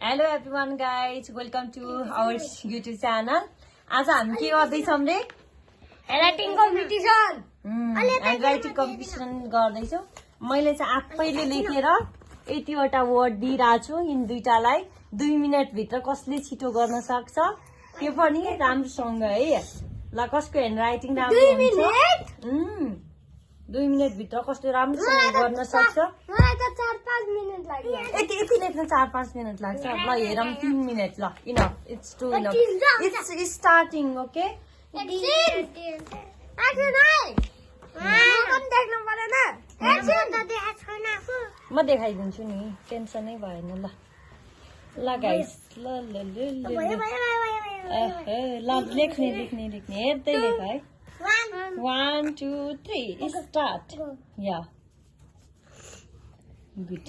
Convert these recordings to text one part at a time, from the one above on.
Hello everyone guys, welcome to our YouTube channel. आज हामी के गर्दैछौं रे? Writing competition. राइटिङ कम्पिटिसन गर्दैछौं। मैले चाहिँ आफैले लेखेर यतिवटा वर्ड दिइराछु छु। यिन दुईटालाई 2 मिनेट भित्र कसले छिटो गर्न सक्छ त्यो पनि राम्रोसँग है। ल कसको ह्यान्डराइटिङ राम्रो हुन्छ? 2 मिनेट भित्र कसले राम्रोसँग गर्न सक्छ? मलाई त 4-5 मिनेट लाग्यो। यति लेख्न 4-5 मिनेट लाग्छ। ल हेरौँ 3 मिनेट। ल enough, it's too enough. It's starting, okay? म देखाइदिन्छु नि, टेन्सनै भएन। ल ल गाइस, ल ल ल ल लेख्ने हेर्दै लेख है। 1 2 3 स्टार्ट। या गुड।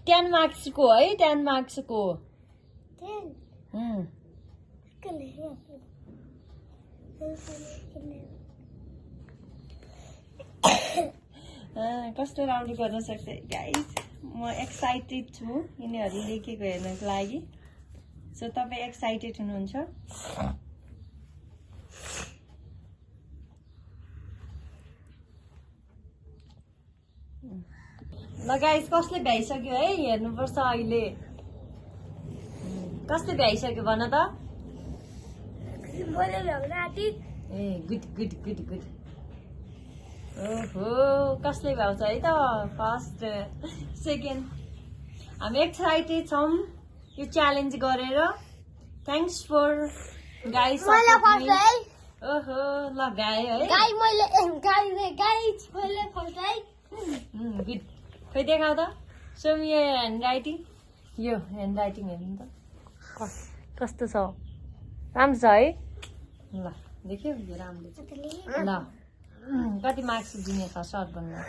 टेन मार्क्स को है, 10 मार्क्स को। कस्तो राम्रो गर्न सक्छ गाइस। म एक्साइटेड छु यिनीहरू लेखेको हेर्नको लागि। सो तपाईँ एक्साइटेड हुनुहुन्छ? ल गाइस, कसले भ्याइसक्यो है हेर्नुपर्छ अहिले। कसले भ्याइसक्यो भन त? A good good good good. ओहो, कसले भ्याउँछ है त फर्स्ट सेकेन्ड। हामी एक्साइटेड छौँ यो च्यालेन्ज गरेर। Thanks for guys. ओहो ल भ्यायो है। गुड। खोइ देखाउ त, सो मी यो ह्यान्डराइटिङ। यो ह्यान्डराइटिङ हेर्नु त कस्तो छ, राम्रो छ है। ल देख्यौ राम्रो छ। ल कति मार्क्स दिने छ सर्वनलाई?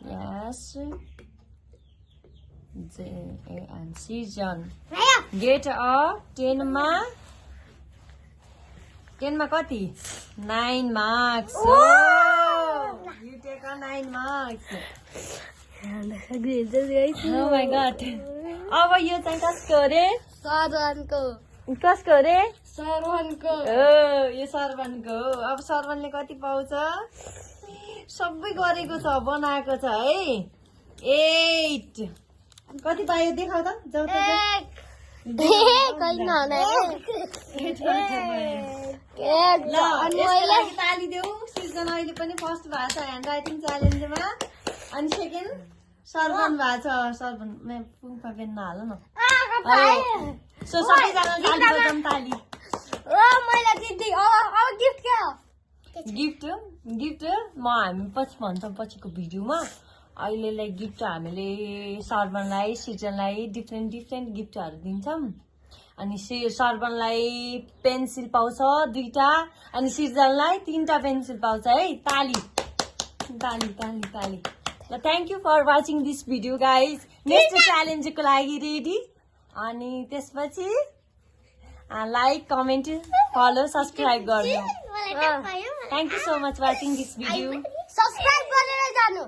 यस सिजन गेट अ 10 मा कति? 9 marks. You take a 9 marks. Oh my god। अब यो चाहिँ कसको रे? सरवनको। कसको रे? सरवनको। यो सरवनको। अब सरवनले कति पाउँछ? सबै गरेको छ, बनाएको छ है। 8 कति पायो देखाउ त? जाऊ त। ताली देऊ। सिजन अहिले पनि फर्स्ट भएको छ ह्यान्डराइटिङ च्यालेन्जमा। अनि सेकेन्ड सरवन भएको छ। सरवन पुङपा बेन नहाल न। सो सबैजना ताली बजाउँ, ताली। गिफ्ट म हामी पछि भन्छौँ पछिको भिडियोमा। अहिलेलाई गिफ्ट हामीले सरवनलाई सिजनलाई डिफ्रेन्ट गिफ्टहरू दिन्छौँ। अनि सरवनलाई पेन्सिल पाउँछ 2टा अनि सिजनलाई 3टा पेन्सिल पाउँछ है। ताली ताली ताली ताली। ल thank you for watching this video guys. Next च्यालेन्जको लागि रेडी। अनि त्यसपछि लाइक कमेन्ट फलो सब्सक्राइब गर्नु। Thank you so much watching this video. Subscribe गरेर जानु।